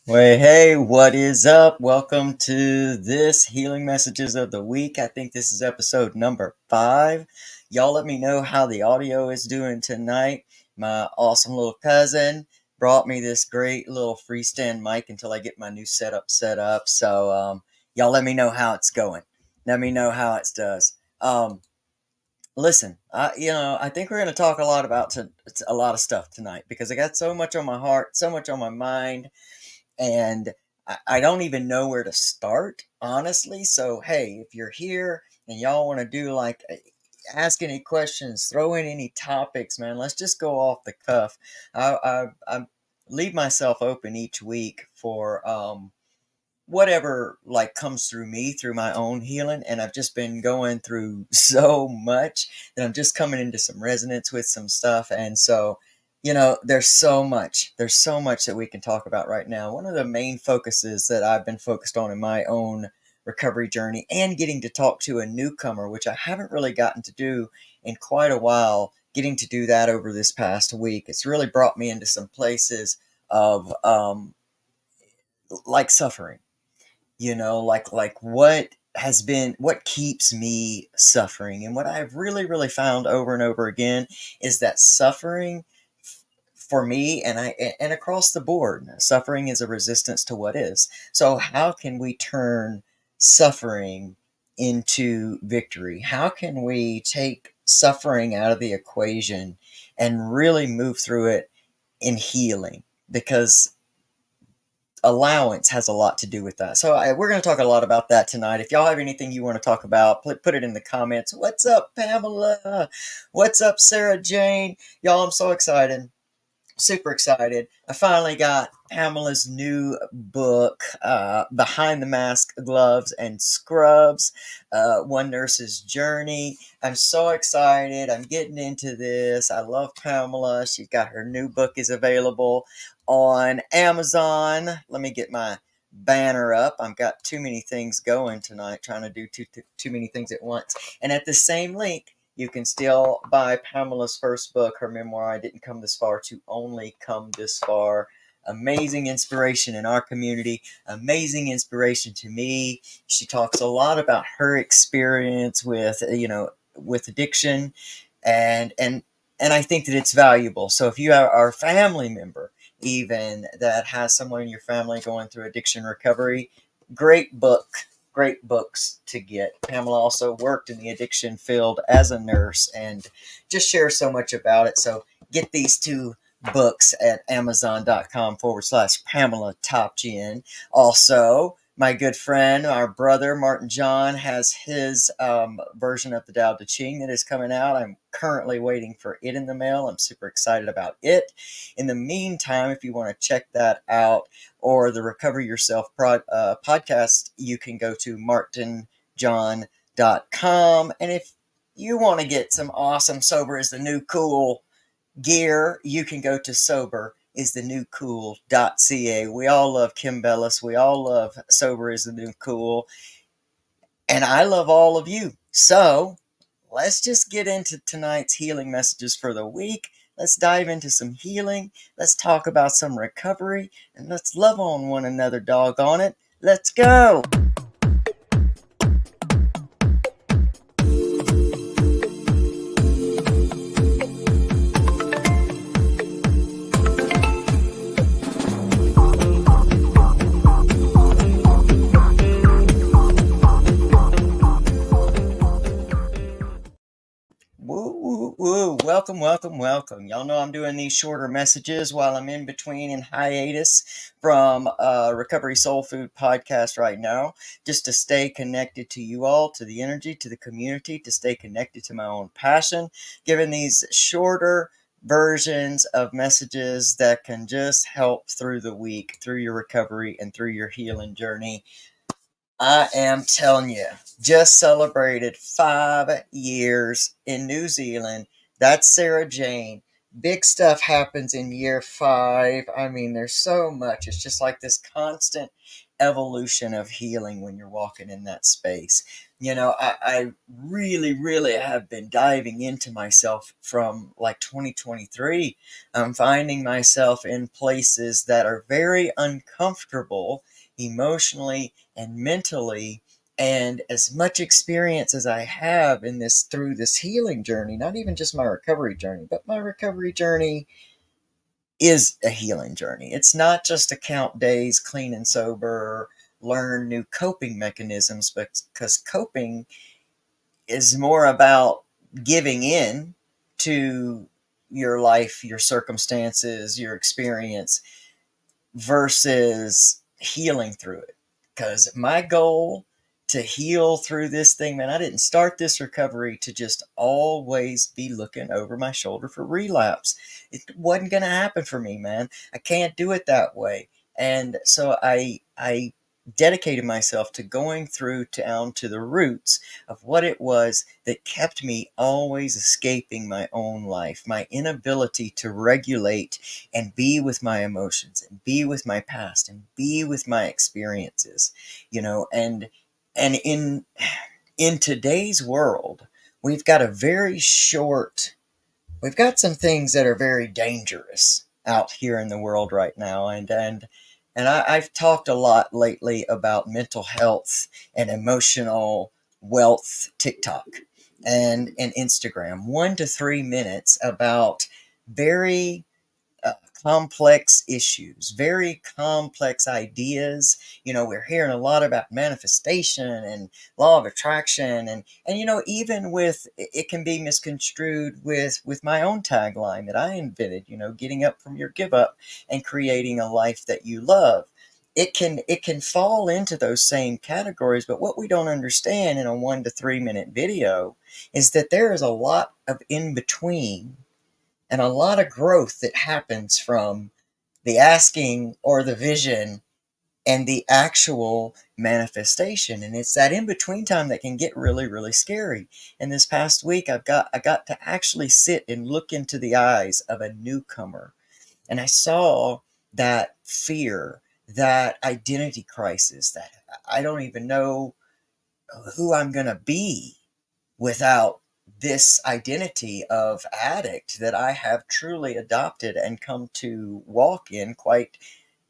Well, hey, what is up? Welcome to this Healing Messages of the Week. I think this is episode number 5. Y'all let me know how the audio is doing tonight. My awesome little cousin brought me this great little freestand mic until I get my new setup set up. So, y'all let me know how it's going. Let me know how it does. Listen, I think we're going to talk a lot about a lot of stuff tonight because I got so much on my heart, so much on my mind, and I don't even know where to start, honestly. So, hey, if you're here and y'all want to do ask any questions, throw in any topics, man, let's just go off the cuff. I leave myself open each week for whatever comes through me through my own healing, and I've just been going through so much that I'm just coming into some resonance with some stuff. And so there's so much that we can talk about right now. One of the main focuses that I've been focused on in my own recovery journey, and getting to talk to a newcomer, which I haven't really gotten to do in quite a while, getting to do that over this past week, it's really brought me into some places of suffering. What keeps me suffering, and what I've really found over and over again is that suffering, for me, and across the board, suffering is a resistance to what is. So how can we turn suffering into victory? How can we take suffering out of the equation and really move through it in healing? Because allowance has a lot to do with that. So we're going to talk a lot about that tonight. If y'all have anything you want to talk about, put it in the comments. What's up, Pamela? What's up, Sarah Jane? Y'all, I'm so excited. Super excited. I finally got Pamela's new book, Behind the Mask, Gloves, and Scrubs, One Nurse's Journey. I'm so excited. I'm getting into this. I love Pamela. She's got her new book is available on Amazon. Let me get my banner up. I've got too many things going tonight, trying to do too many things at once. And at the same link, you can still buy Pamela's first book, her memoir, I Didn't Come This Far to Only Come This Far. Amazing inspiration in our community, amazing inspiration to me. She talks a lot about her experience with addiction, and I think that it's valuable. So if you are a family member, even that has someone in your family going through addiction recovery, great book. Great books to get. Pamela also worked in the addiction field as a nurse and just shares so much about it. So get these two books at amazon.com/Pamela Topjian. Also, my good friend, our brother, Martin John, has his version of the Tao Te Ching that is coming out. I'm currently waiting for it in the mail. I'm super excited about it. In the meantime, if you want to check that out, or the Recover Yourself podcast, you can go to martinjohn.com. And if you want to get some awesome Sober is the New Cool gear, you can go to soberisthenewcool.ca. We all love Kim Bellis. We all love Sober is the New Cool. And I love all of you. So let's just get into tonight's healing messages for the week. Let's dive into some healing. Let's talk about some recovery. And let's love on one another, doggone it. Let's go. Woo. Welcome. Y'all know I'm doing these shorter messages while I'm in between in hiatus from Recovery Soul Food podcast right now, just to stay connected to you all, to the energy, to the community, to stay connected to my own passion, giving these shorter versions of messages that can just help through the week, through your recovery, and through your healing journey. I am telling you, just celebrated 5 years in New Zealand. That's Sarah Jane. Big stuff happens in year 5. I mean, there's so much. It's just like this constant evolution of healing when you're walking in that space. I really, really have been diving into myself from like 2023. I'm finding myself in places that are very uncomfortable emotionally and mentally. And as much experience as I have in this through this healing journey, not even just my recovery journey, but my recovery journey is a healing journey. It's not just to count days clean and sober, learn new coping mechanisms, because coping is more about giving in to your life, your circumstances, your experience, versus healing through it. Because my goal to heal through this thing, man, I didn't start this recovery to just always be looking over my shoulder for relapse. It wasn't going to happen for me, man. I can't do it that way. And so I dedicated myself to going through down to the roots of what it was that kept me always escaping my own life, my inability to regulate and be with my emotions and be with my past and be with my experiences, and in today's world, we've got a very short we've got some things that are very dangerous out here in the world right now. I've talked a lot lately about mental health and emotional wealth TikTok and Instagram, 1 to 3 minutes about very uh, complex issues, very complex ideas. We're hearing a lot about manifestation and law of attraction, and even with it can be misconstrued with my own tagline that I invented. Getting up from your give up and creating a life that you love. It can fall into those same categories, but what we don't understand in a 1 to 3 minute video is that there is a lot of in between and a lot of growth that happens from the asking or the vision and the actual manifestation. And it's that in between time that can get really, really scary. And this past week I got to actually sit and look into the eyes of a newcomer, and I saw that fear, that identity crisis, that I don't even know who I'm going to be without this identity of addict that I have truly adopted and come to walk in quite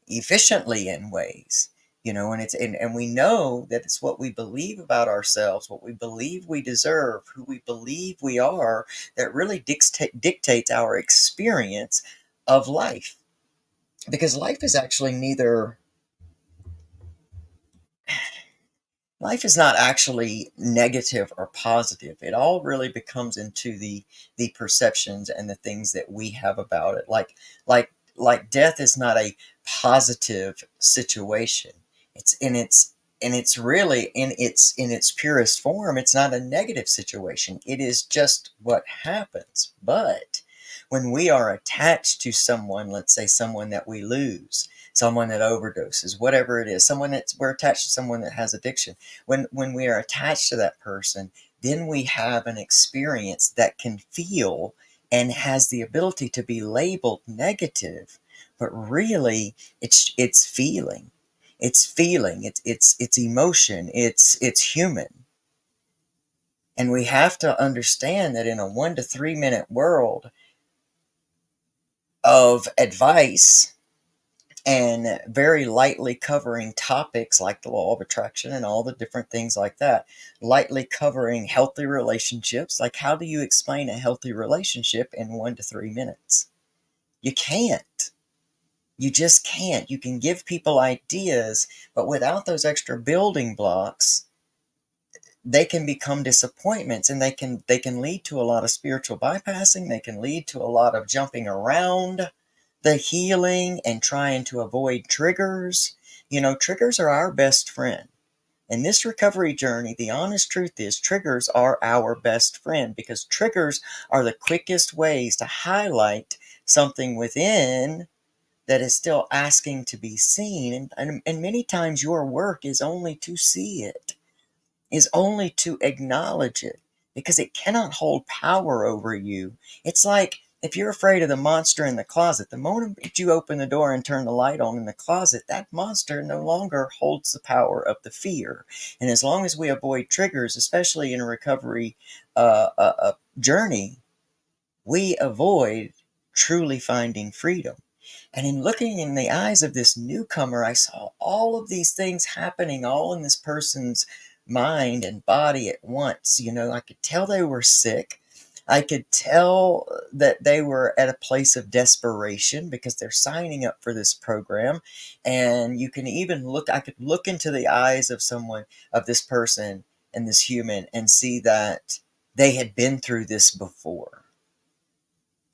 efficiently in ways. And we know that it's what we believe about ourselves, what we believe we deserve, who we believe we are, that really dictates our experience of life. Because life is not actually negative or positive. It all really becomes into the perceptions and the things that we have about it. Like death is not a positive situation. It's really in its purest form. It's not a negative situation. It is just what happens. But when we are attached to someone, let's say someone that we lose, someone that overdoses, whatever it is, we're attached to someone that has addiction. When we are attached to that person, then we have an experience that can feel and has the ability to be labeled negative, but really it's emotion, it's human. And we have to understand that in a 1 to 3 minute world of advice and very lightly covering topics like the law of attraction and all the different things like that, lightly covering healthy relationships. Like, how do you explain a healthy relationship in 1 to 3 minutes? You can't. You just can't. You can give people ideas, but without those extra building blocks, they can become disappointments, and they can lead to a lot of spiritual bypassing. They can lead to a lot of jumping around the healing and trying to avoid triggers. Triggers are our best friend. In this recovery journey, the honest truth is triggers are our best friend, because triggers are the quickest ways to highlight something within that is still asking to be seen. And many times your work is only to see it, is only to acknowledge it, because it cannot hold power over you. It's like If you're afraid of the monster in the closet, the moment that you open the door and turn the light on in the closet, that monster no longer holds the power of the fear. And as long as we avoid triggers, especially in a recovery journey, we avoid truly finding freedom. And in looking in the eyes of this newcomer, I saw all of these things happening all in this person's mind and body at once. You know, I could tell they were sick. I could tell that they were at a place of desperation because they're signing up for this program. And you can even look, I could look into the eyes of someone, of this person and this human, and see that they had been through this before.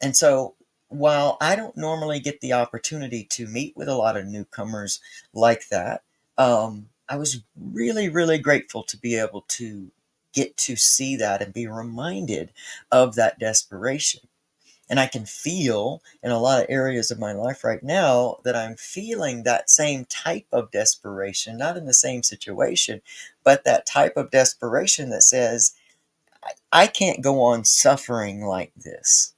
And so, while I don't normally get the opportunity to meet with a lot of newcomers like that, I was really, really grateful to be able to get to see that and be reminded of that desperation. And I can feel in a lot of areas of my life right now that I'm feeling that same type of desperation, not in the same situation, but that type of desperation that says, I can't go on suffering like this.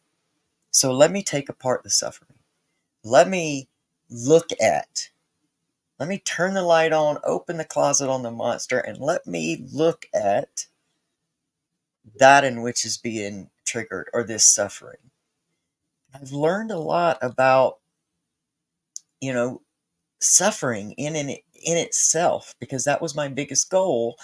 So let me take apart the suffering. Let me look at, let me turn the light on, open the closet on the monster, and let me look at that in which is being triggered, or this suffering. I've learned a lot about, you know, suffering in itself, because that was my biggest goal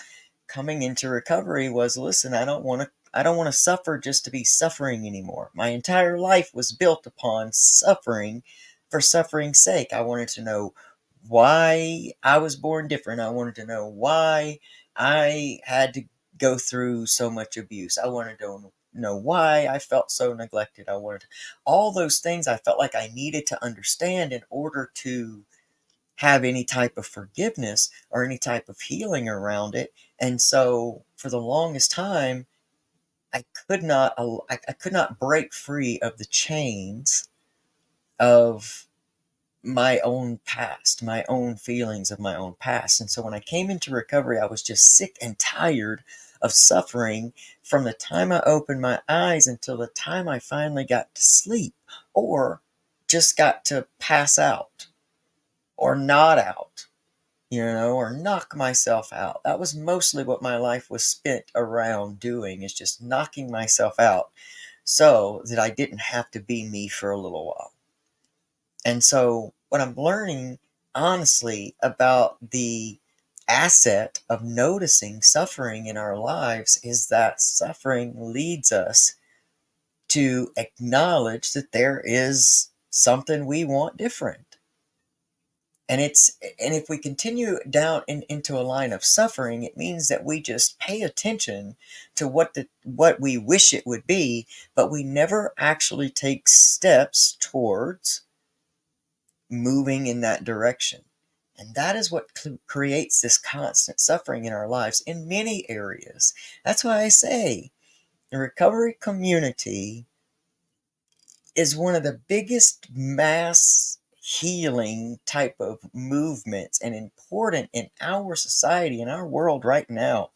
coming into recovery. Was, listen, I don't want to suffer just to be suffering anymore. My entire life was built upon suffering for suffering's sake. I wanted to know why I was born different. I wanted to know why I had to go through so much abuse. I wanted to know why I felt so neglected. I wanted to, all those things I felt like I needed to understand in order to have any type of forgiveness or any type of healing around it. And so for the longest time, I could not break free of the chains of my own past, my own feelings of my own past. And so when I came into recovery, I was just sick and tired of suffering from the time I opened my eyes until the time I finally got to sleep, or just got to pass out or nod out, or knock myself out. That was mostly what my life was spent around doing, is just knocking myself out so that I didn't have to be me for a little while. And so, what I'm learning, honestly, about the asset of noticing suffering in our lives is that suffering leads us to acknowledge that there is something we want different. And if we continue down into a line of suffering, it means that we just pay attention to what we wish it would be, but we never actually take steps towards moving in that direction. And that is what creates this constant suffering in our lives in many areas. That's why I say the recovery community is one of the biggest mass healing type of movements, and important in our society, in our world right now,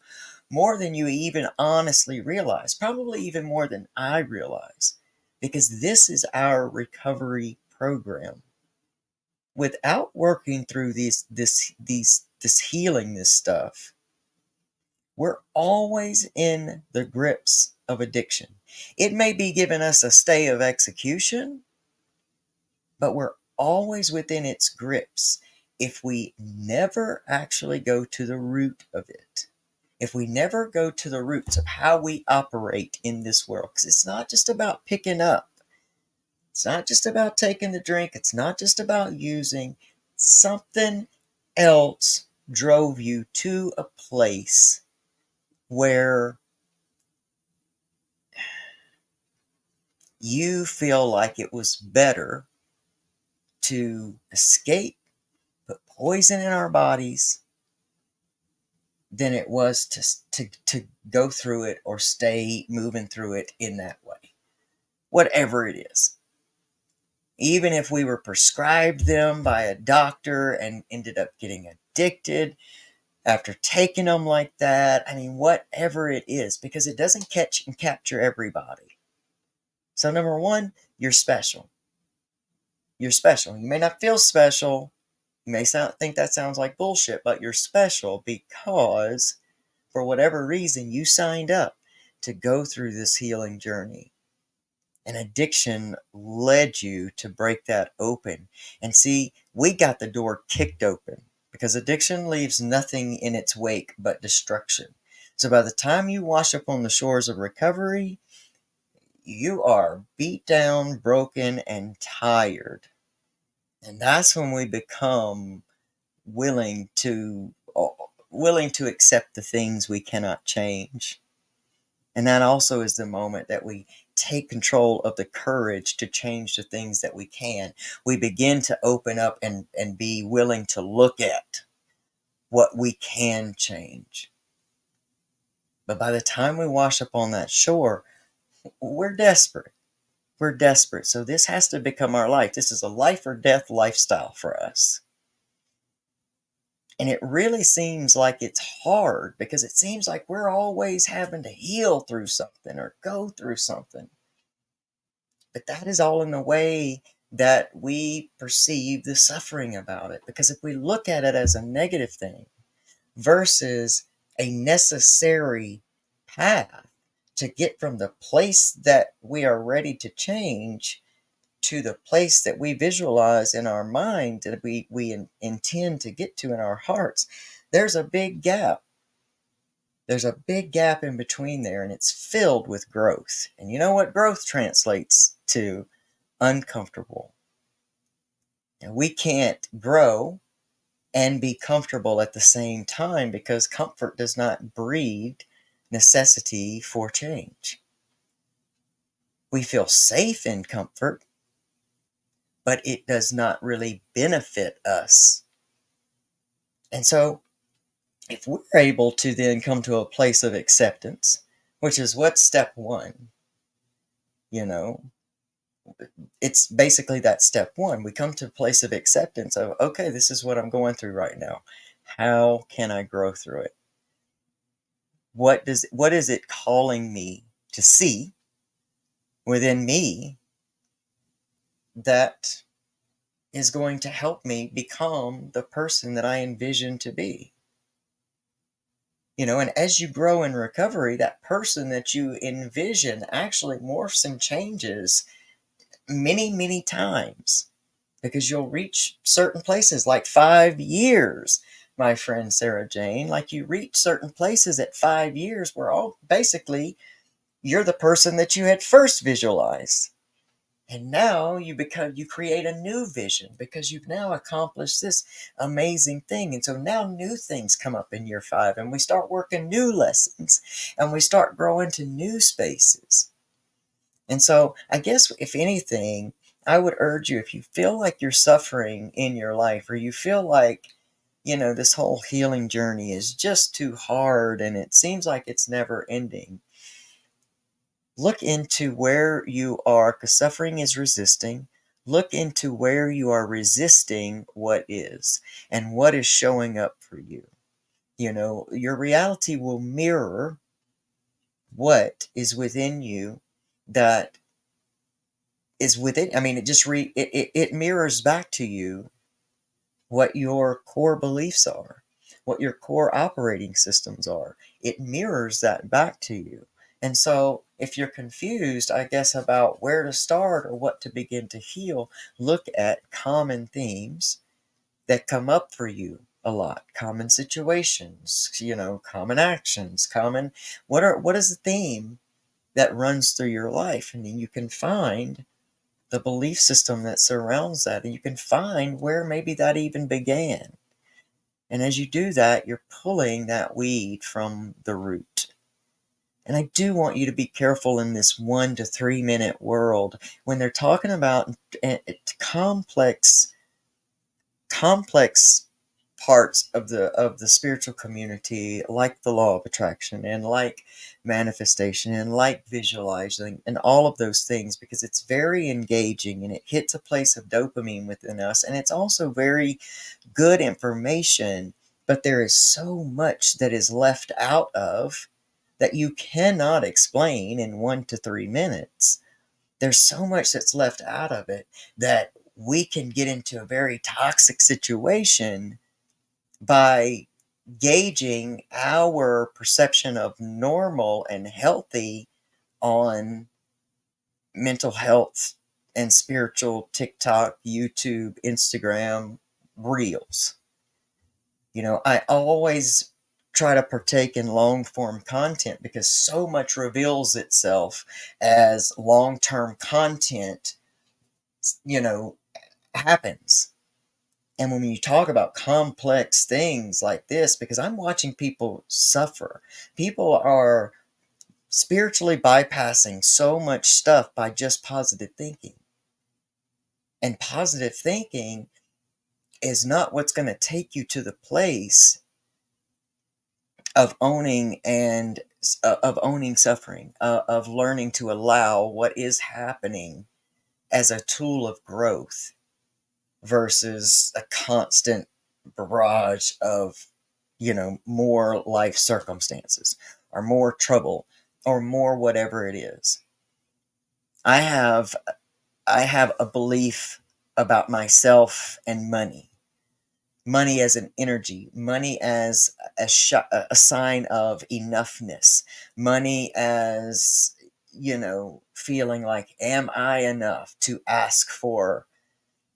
more than you even honestly realize, probably even more than I realize, because this is our recovery program. Without working through this healing, this stuff, we're always in the grips of addiction. It may be giving us a stay of execution, but we're always within its grips if we never actually go to the root of it. If we never go to the roots of how we operate in this world, because it's not just about picking up, it's not just about taking the drink, it's not just about using. Something else drove you to a place where you feel like it was better to escape, put poison in our bodies, than it was to go through it or stay moving through it in that way. Whatever it is. Even if we were prescribed them by a doctor and ended up getting addicted after taking them like that. I mean, whatever it is, because it doesn't catch and capture everybody. So, number one, you're special. You're special. You may not feel special. You may think that sounds like bullshit, but you're special because for whatever reason you signed up to go through this healing journey. And addiction led you to break that open. And see, we got the door kicked open because addiction leaves nothing in its wake but destruction. So by the time you wash up on the shores of recovery, you are beat down, broken, and tired. And that's when we become willing to willing to accept the things we cannot change. And that also is the moment that we take control of the courage to change the things that we can. We begin to open up and be willing to look at what we can change. But by the time we wash up on that shore, we're desperate. We're desperate. So this has to become our life. This is a life or death lifestyle for us. And it really seems like it's hard because it seems like we're always having to heal through something or go through something. But that is all in the way that we perceive the suffering about it. Because if we look at it as a negative thing versus a necessary path to get from the place that we are ready to change to the place that we visualize in our mind that we intend to get to in our hearts, there's a big gap. There's a big gap in between there, and it's filled with growth. And you know what growth translates to? Uncomfortable. And we can't grow and be comfortable at the same time because comfort does not breed necessity for change. We feel safe in comfort, but it does not really benefit us. And so, if we're able to then come to a place of acceptance, which is what step one, you know, it's basically that step one. We come to a place of acceptance of, okay, this is what I'm going through right now. How can I grow through it? What is it calling me to see within me that is going to help me become the person that I envision to be? And as you grow in recovery, that person that you envision actually morphs and changes many, many times because you'll reach certain places like 5 years, my friend Sarah Jane. Like you reach certain places at 5 years where basically you're the person that you had first visualized. And now you create a new vision because you've now accomplished this amazing thing. And so now new things come up in year 5 and we start working new lessons and we start growing to new spaces. And so I guess if anything, I would urge you, if you feel like you're suffering in your life or you feel like, this whole healing journey is just too hard and it seems like it's never ending, look into where you are, because suffering is resisting. Look into where you are resisting what is and what is showing up for you. Your reality will mirror what is within you that is within. I mean, it mirrors back to you what your core beliefs are, what your core operating systems are. It mirrors that back to you. And so if you're confused, I guess, about where to start or what to begin to heal, look at common themes that come up for you a lot, common situations, common actions, what is the theme that runs through your life? And then you can find the belief system that surrounds that, and you can find where maybe that even began. And as you do that, you're pulling that weed from the root. And I do want you to be careful in this 1 to 3 minute world when they're talking about complex parts of the spiritual community, like the law of attraction and like manifestation and like visualizing and all of those things, because it's very engaging and it hits a place of dopamine within us, and it's also very good information, but there is so much that is left out of that you cannot explain in 1 to 3 minutes. There's so much that's left out of it that we can get into a very toxic situation by gauging our perception of normal and healthy on mental health and spiritual TikTok, YouTube, Instagram reels. I always try to partake in long form content because so much reveals itself as long term content, you know, happens. And when you talk about complex things like this, because I'm watching people suffer, people are spiritually bypassing so much stuff by just positive thinking. And positive thinking is not what's going to take you to the place of owning suffering, of learning to allow what is happening as a tool of growth versus a constant barrage of more life circumstances or more trouble or more whatever it is. I have i have a belief about myself and money as an energy, money as a sign of enoughness, money as, feeling like, am I enough to ask for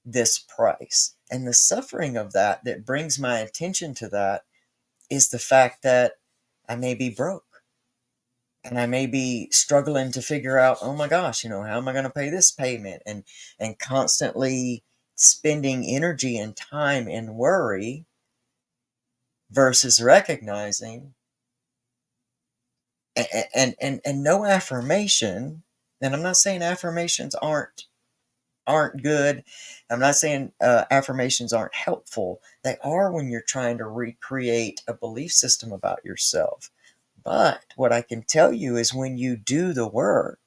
this price? And the suffering of that brings my attention to that is the fact that I may be broke and I may be struggling to figure out, oh my gosh, how am I going to pay this payment? And constantly spending energy and time in worry versus recognizing and no affirmation. And I'm not saying affirmations aren't good. I'm not saying affirmations aren't helpful. They are when you're trying to recreate a belief system about yourself. But what I can tell you is when you do the work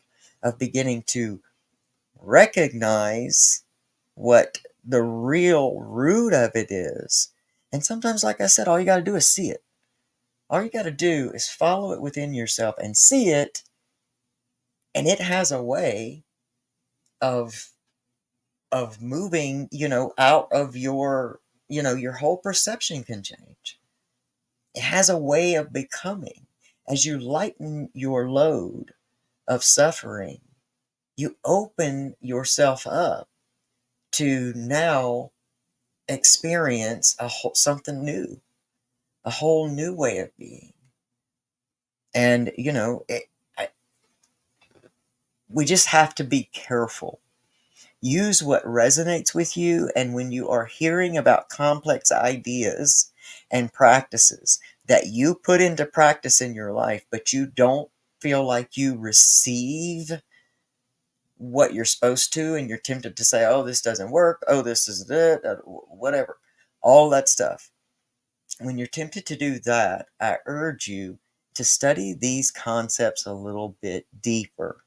of beginning to recognize what the real root of it is, and sometimes, like I said, all you got to do is see it. All you got to do is follow it within yourself and see it, and it has a way of moving, out of your whole perception can change. It has a way of becoming. As you lighten your load of suffering, you open yourself up to now experience something new, a whole new way of being. And we just have to be careful. Use what resonates with you, and when you are hearing about complex ideas and practices that you put into practice in your life, but you don't feel like you receive what you're supposed to, and you're tempted to say, oh, this doesn't work, oh, this is it, whatever, all that stuff. When you're tempted to do that, I urge you to study these concepts a little bit deeper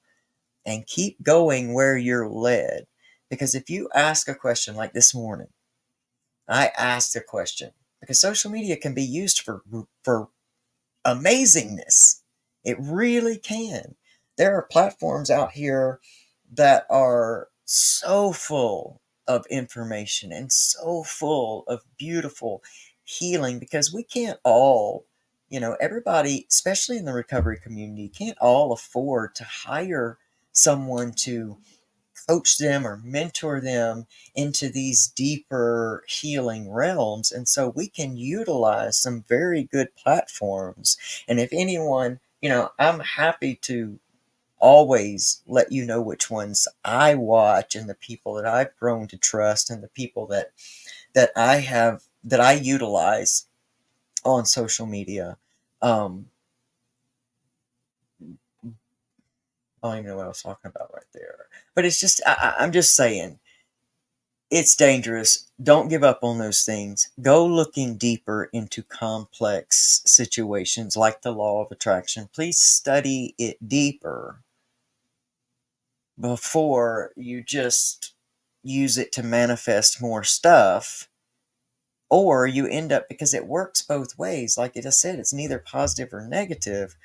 and keep going where you're led. Because if you ask a question like this morning, I asked a question because social media can be used for amazingness. It really can. There are platforms out here that are so full of information and so full of beautiful healing because we can't all, everybody, especially in the recovery community, can't all afford to hire someone to coach them or mentor them into these deeper healing realms. And so we can utilize some very good platforms. And if anyone, I'm happy to always let you know which ones I watch and the people that I've grown to trust and the people that I utilize on social media. I don't even know what I was talking about right there. But it's just, I'm just saying, it's dangerous. Don't give up on those things. Go looking deeper into complex situations like the law of attraction. Please study it deeper before you just use it to manifest more stuff. Or you end up, because it works both ways. Like I just said, it's neither positive or negative,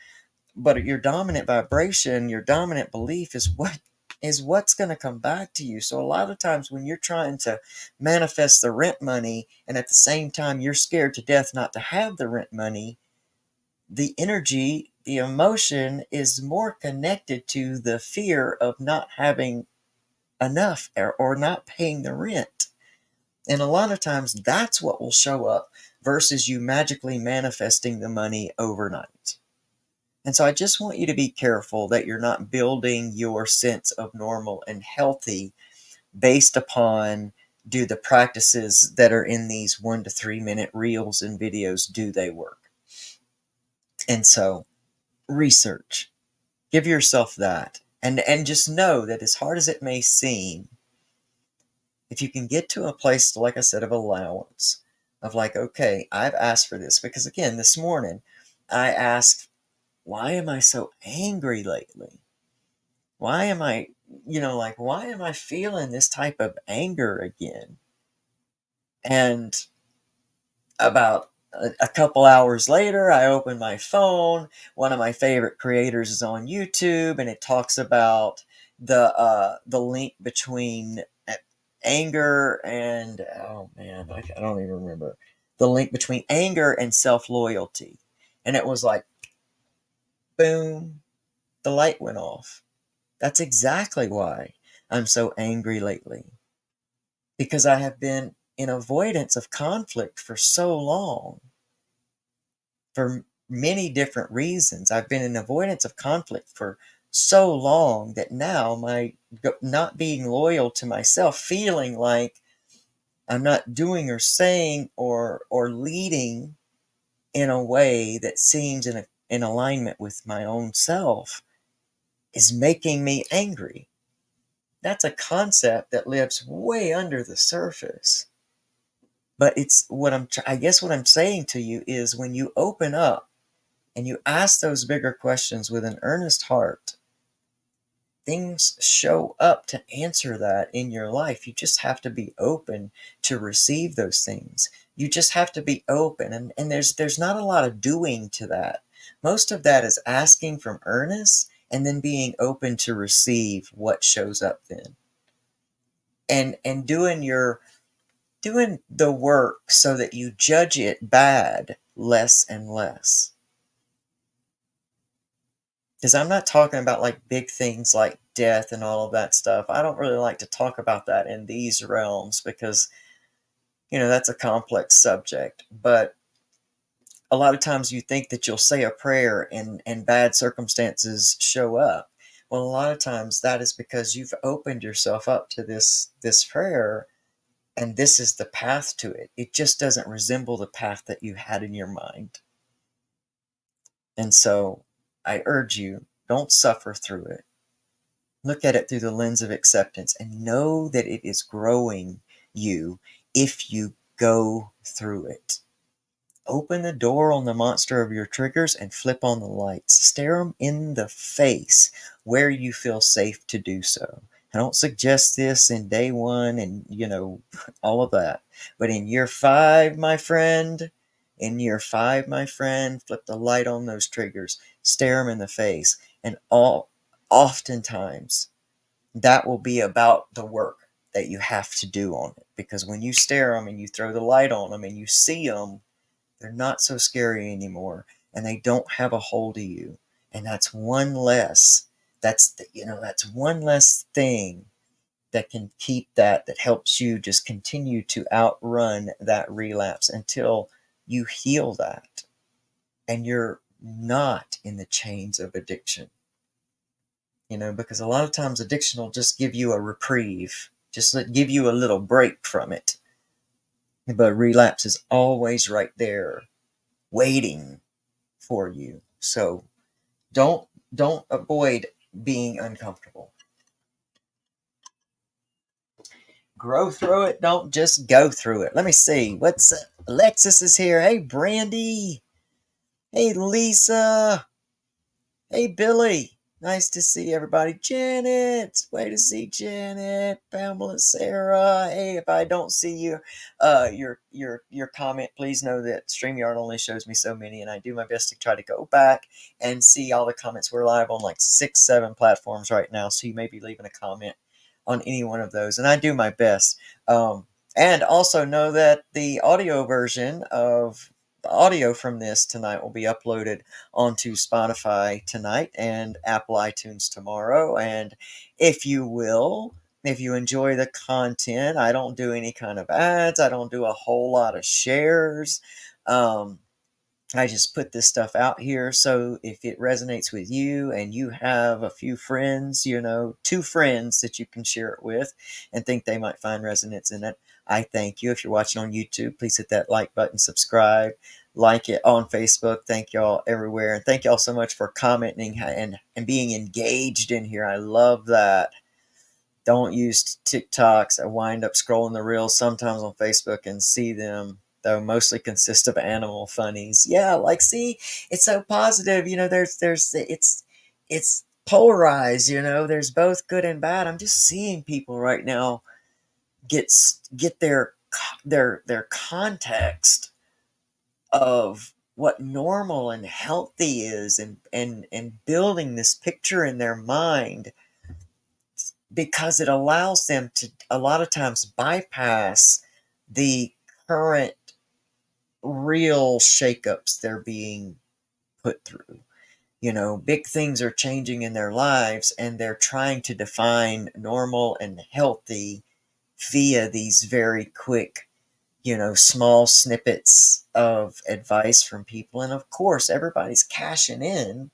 but your dominant vibration, your dominant belief is what is what's going to come back to you. So a lot of times when you're trying to manifest the rent money and at the same time you're scared to death not to have the rent money, the energy, the emotion is more connected to the fear of not having enough or not paying the rent. And a lot of times that's what will show up versus you magically manifesting the money overnight. And so I just want you to be careful that you're not building your sense of normal and healthy based upon, do the practices that are in these 1 to 3 minute reels and videos, do they work? And so research, give yourself that, and just know that as hard as it may seem, if you can get to a place, like I said, of allowance, of like, okay, I've asked for this. Because again, this morning I asked, why am I so angry lately? Why am I, like, why am I feeling this type of anger again? And about a couple hours later, I open my phone. One of my favorite creators is on YouTube, and it talks about the link between anger and, oh man, I don't even remember the link between anger and self-loyalty. And it was like, boom, the light went off. That's exactly why I'm so angry lately, because I have been in avoidance of conflict for so long, for many different reasons. I've been in avoidance of conflict for so long that now my not being loyal to myself, feeling like I'm not doing or saying or leading in a way that seems in alignment with my own self, is making me angry. That's a concept that lives way under the surface. But it's what I guess what I'm saying to you is, when you open up and you ask those bigger questions with an earnest heart, things show up to answer that in your life. You just have to be open to receive those things. You just have to be open. And there's not a lot of doing to that. Most of that is asking from earnest and then being open to receive what shows up then. And doing the work so that you judge it bad less and less. Because I'm not talking about like big things like death and all of that stuff. I don't really like to talk about that in these realms because, that's a complex subject. But a lot of times you think that you'll say a prayer and bad circumstances show up. Well, a lot of times that is because you've opened yourself up to this prayer, and this is the path to it. It just doesn't resemble the path that you had in your mind. And so I urge you, don't suffer through it. Look at it through the lens of acceptance and know that it is growing you if you go through it. Open the door on the monster of your triggers and flip on the lights. Stare them in the face where you feel safe to do so. I don't suggest this in day one and, all of that. But in year 5, my friend, flip the light on those triggers. Stare them in the face. And oftentimes, that will be about the work that you have to do on it. Because when you stare them and you throw the light on them and you see them, they're not so scary anymore, and they don't have a hold of you. And that's one less. That's one less thing that can keep that helps you just continue to outrun that relapse until you heal that, and you're not in the chains of addiction. Because a lot of times addiction will just give you a reprieve, just give you a little break from it. But relapse is always right there waiting for you. So don't avoid being uncomfortable. Grow through it. Don't just go through it. Let me see. What's Alexis is here. Hey, Brandy. Hey, Lisa. Hey, Billy. Nice to see everybody. Janet, way to see Janet, Pamela, Sarah. Hey, if I don't see you, your comment, please know that StreamYard only shows me so many, and I do my best to try to go back and see all the comments. We're live on like 6, 7 platforms right now, so you may be leaving a comment on any one of those, and I do my best. And also know that the audio version of the audio from this tonight will be uploaded onto Spotify tonight and Apple iTunes tomorrow. And if you will, if you enjoy the content, I don't do any kind of ads, I don't do a whole lot of shares. I just put this stuff out here. So if it resonates with you and you have a few friends, 2 friends that you can share it with and think they might find resonance in it, I thank you. If you're watching on YouTube, please hit that like button, subscribe, like it on Facebook. Thank y'all everywhere. And thank y'all so much for commenting and being engaged in here. I love that. Don't use TikToks. I wind up scrolling the reels sometimes on Facebook and see them, though mostly consist of animal funnies. Yeah, like see, it's so positive. There's it's polarized. There's both good and bad. I'm just seeing people right now get their context of what normal and healthy is, and building this picture in their mind, because it allows them to a lot of times bypass the current real shakeups they're being put through. Big things are changing in their lives, and they're trying to define normal and healthy via these very quick, small snippets of advice from people. And of course, everybody's cashing in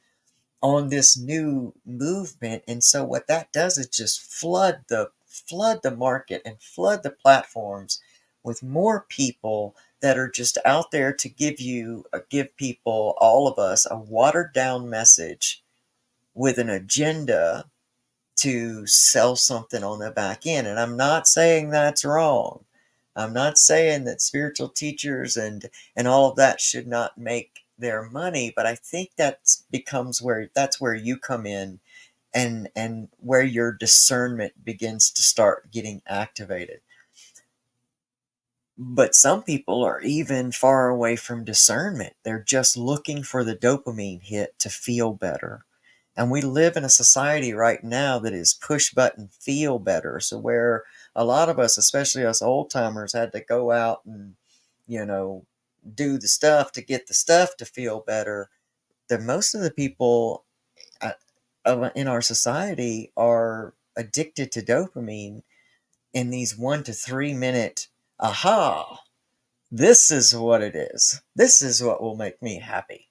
on this new movement. And so what that does is just flood the market and flood the platforms with more people that are just out there to give people, all of us, a watered down message with an agenda to sell something on the back end. And I'm not saying that's wrong. I'm not saying that spiritual teachers and all of that should not make their money, but I think that's where you come in, and where your discernment begins to start getting activated. But some people are even far away from discernment. They're just looking for the dopamine hit to feel better. And we live in a society right now that is push button feel better. So where a lot of us, especially us old timers, had to go out and, you know, do the stuff to get the stuff to feel better, that most of the people in our society are addicted to dopamine in these 1 to 3 minute, aha, this is what it is. This is what will make me happy.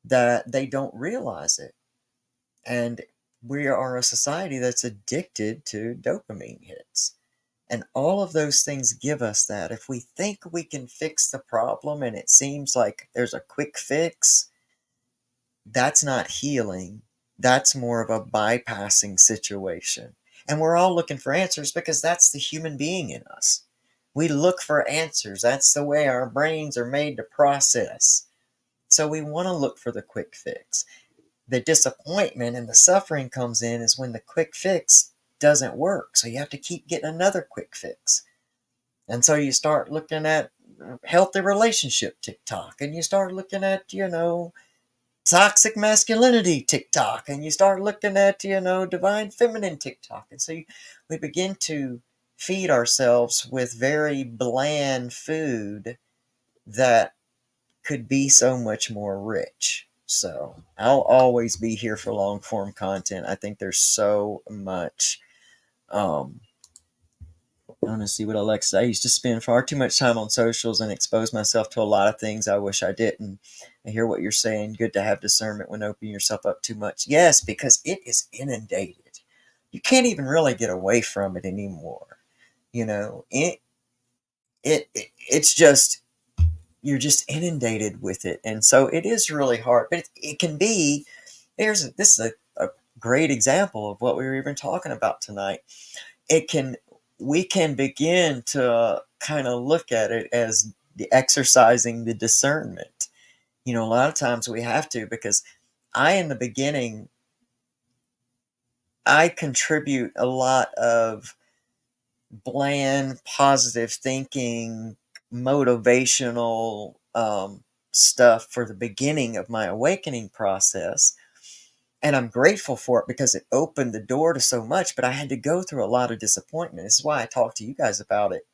That they don't realize it. And we are a society that's addicted to dopamine hits. And all of those things give us that. If we think we can fix the problem and it seems like there's a quick fix, that's not healing. That's more of a bypassing situation. And we're all looking for answers because that's the human being in us. We look for answers. That's the way our brains are made to process. So we want to look for the quick fix. The disappointment and the suffering comes in is when the quick fix doesn't work. So you have to keep getting another quick fix. And so you start looking at healthy relationship TikTok, and you start looking at, toxic masculinity TikTok, and you start looking at, divine feminine TikTok. And so we begin to feed ourselves with very bland food that could be so much more rich. So I'll always be here for long form content. I think there's so much. I want to see what Alexa. I used to spend far too much time on socials and expose myself to a lot of things I wish I didn't. I hear what you're saying. Good to have discernment when opening yourself up too much. Yes, because it is inundated. You can't even really get away from it anymore. It's just, you're just inundated with it, and so it is really hard. But it can be. This is a great example of what we were even talking about tonight. It can We can begin to kind of look at it as exercising the discernment. A lot of times we have to, because in the beginning, I contribute a lot of bland, positive thinking, motivational stuff for the beginning of my awakening process. And I'm grateful for it because it opened the door to so much, but I had to go through a lot of disappointment. This is why I talk to you guys about it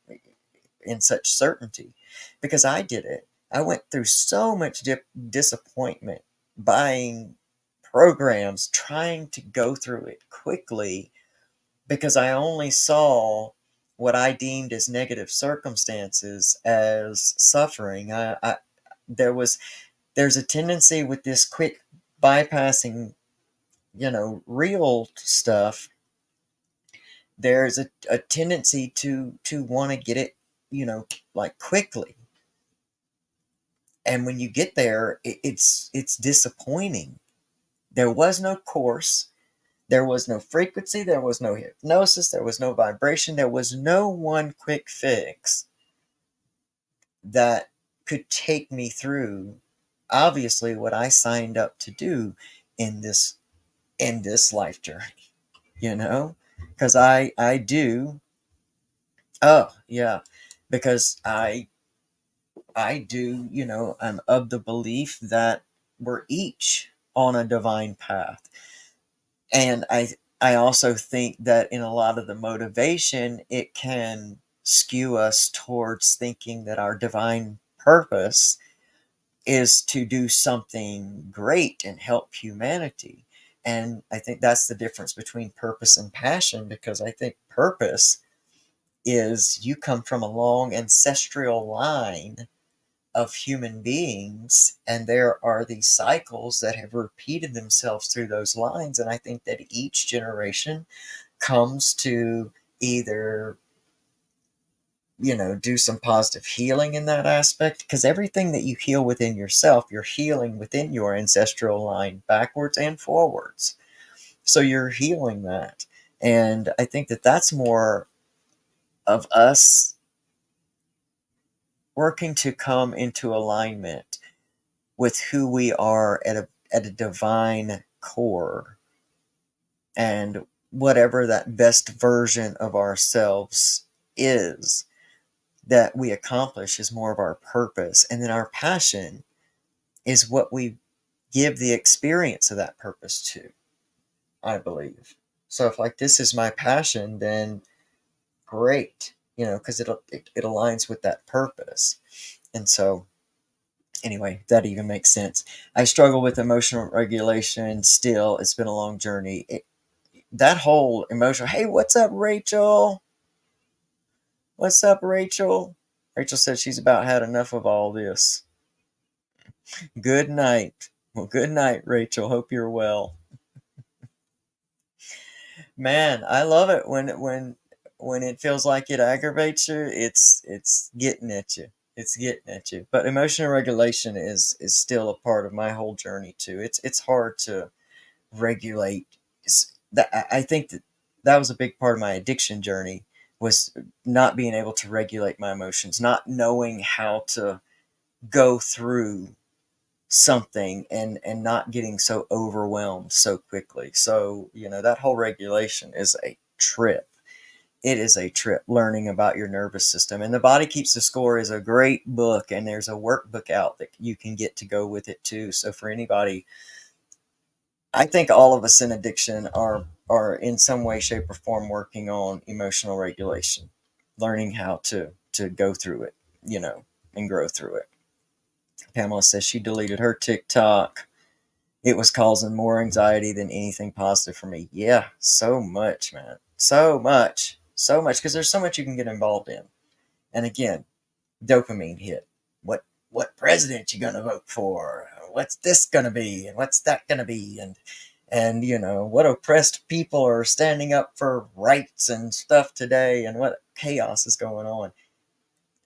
in such certainty, because I did it. I went through so much disappointment buying programs, trying to go through it quickly because I only saw what I deemed as negative circumstances as suffering. There was there's a tendency with this quick bypassing, real stuff. There's a tendency to want to get it, like quickly. And when you get there, it's disappointing. There was no course. There was no frequency, there was no hypnosis, there was no vibration, there was no one quick fix that could take me through obviously what I signed up to do in this life journey, you know? Because I do, oh yeah, because I do, I'm of the belief that we're each on a divine path. And I also think that in a lot of the motivation, it can skew us towards thinking that our divine purpose is to do something great and help humanity. And I think that's the difference between purpose and passion, because I think purpose is you come from a long ancestral line of human beings, and there are these cycles that have repeated themselves through those lines. And I think that each generation comes to either, do some positive healing in that aspect, because everything that you heal within yourself, you're healing within your ancestral line backwards and forwards. So you're healing that. And I think that that's more of us working to come into alignment with who we are at a divine core, and whatever that best version of ourselves is that we accomplish is more of our purpose, and then our passion is what we give the experience of that purpose to, I believe. So if like this is my passion, then great, because it aligns with that purpose. And so anyway, that even makes sense. I struggle with emotional regulation still. It's been a long journey. That whole emotional, hey, what's up, Rachel? What's up, Rachel? Rachel said she's about had enough of all this. Good night. Well, good night, Rachel. Hope you're well. Man, I love it when it feels like it aggravates you. It's getting at you. It's getting at you. But emotional regulation is still a part of my whole journey too. It's hard to regulate. I think that was a big part of my addiction journey, was not being able to regulate my emotions, not knowing how to go through something and not getting so overwhelmed so quickly. So, that whole regulation is a trip. It is a trip learning about your nervous system. And The Body Keeps the Score is a great book, and there's a workbook out that you can get to go with it too. So for anybody, I think all of us in addiction are in some way, shape, or form working on emotional regulation, learning how to go through it, and grow through it. Pamela says she deleted her TikTok. It was causing more anxiety than anything positive for me. Yeah, so much, man. So much. So much. Because there's so much you can get involved in. And again, dopamine hit. What president you gonna vote for? What's this gonna be? And what's that gonna be? And what oppressed people are standing up for rights and stuff today, and what chaos is going on.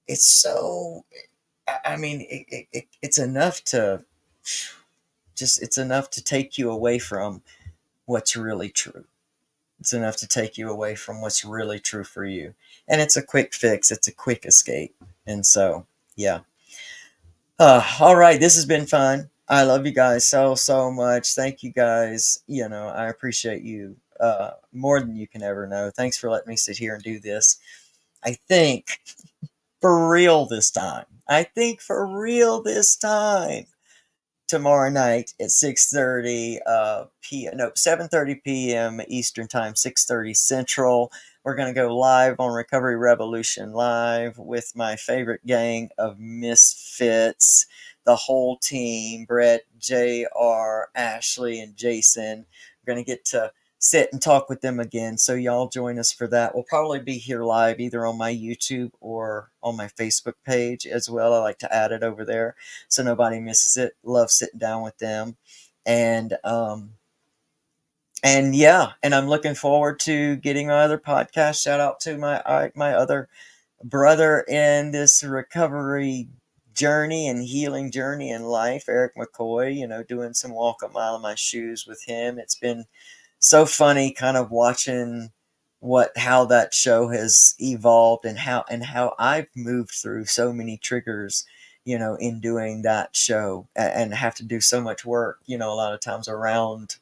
It's so, I mean, it's enough to it's enough to take you away from what's really true. It's enough to take you away from what's really true for you. And it's a quick fix, it's a quick escape. And so, yeah. All right, this has been fun. I love you guys so much. Thank you guys. I appreciate you more than you can ever know. Thanks for letting me sit here and do this. I think for real this time. I think for real this time. Tomorrow night at 6:30 p.m. No, 7:30 p.m. Eastern Time, 6:30 Central. We're going to go live on Recovery Revolution Live with my favorite gang of misfits, the whole team, Brett, JR, Ashley, and Jason. We're going to get to sit and talk with them again. So y'all join us for that. We'll probably be here live either on my YouTube or on my Facebook page as well. I like to add it over there so nobody misses it. Love sitting down with them. And and yeah, and I'm looking forward to getting my other podcast. Shout out to my other brother in this recovery journey and healing journey in life, Eric McCoy, doing some walk a mile in my shoes with him. It's been so funny kind of watching how that show has evolved and how I've moved through so many triggers, in doing that show and have to do so much work, a lot of times around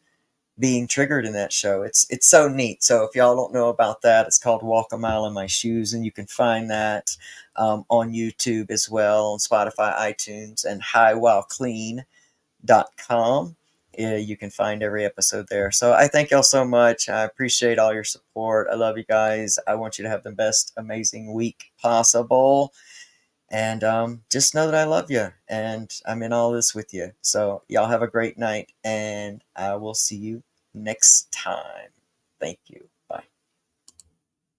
being triggered in that show. It's so neat. So if y'all don't know about that, it's called Walk a Mile in My Shoes, and you can find that on YouTube as well, on Spotify, iTunes, and highwhileclean.com. Yeah, you can find every episode there. So I thank y'all so much. I appreciate all your support. I love you guys. I want you to have the best amazing week possible. And just know that I love you and I'm in all this with you. So y'all have a great night, and I will see you next time. Thank you.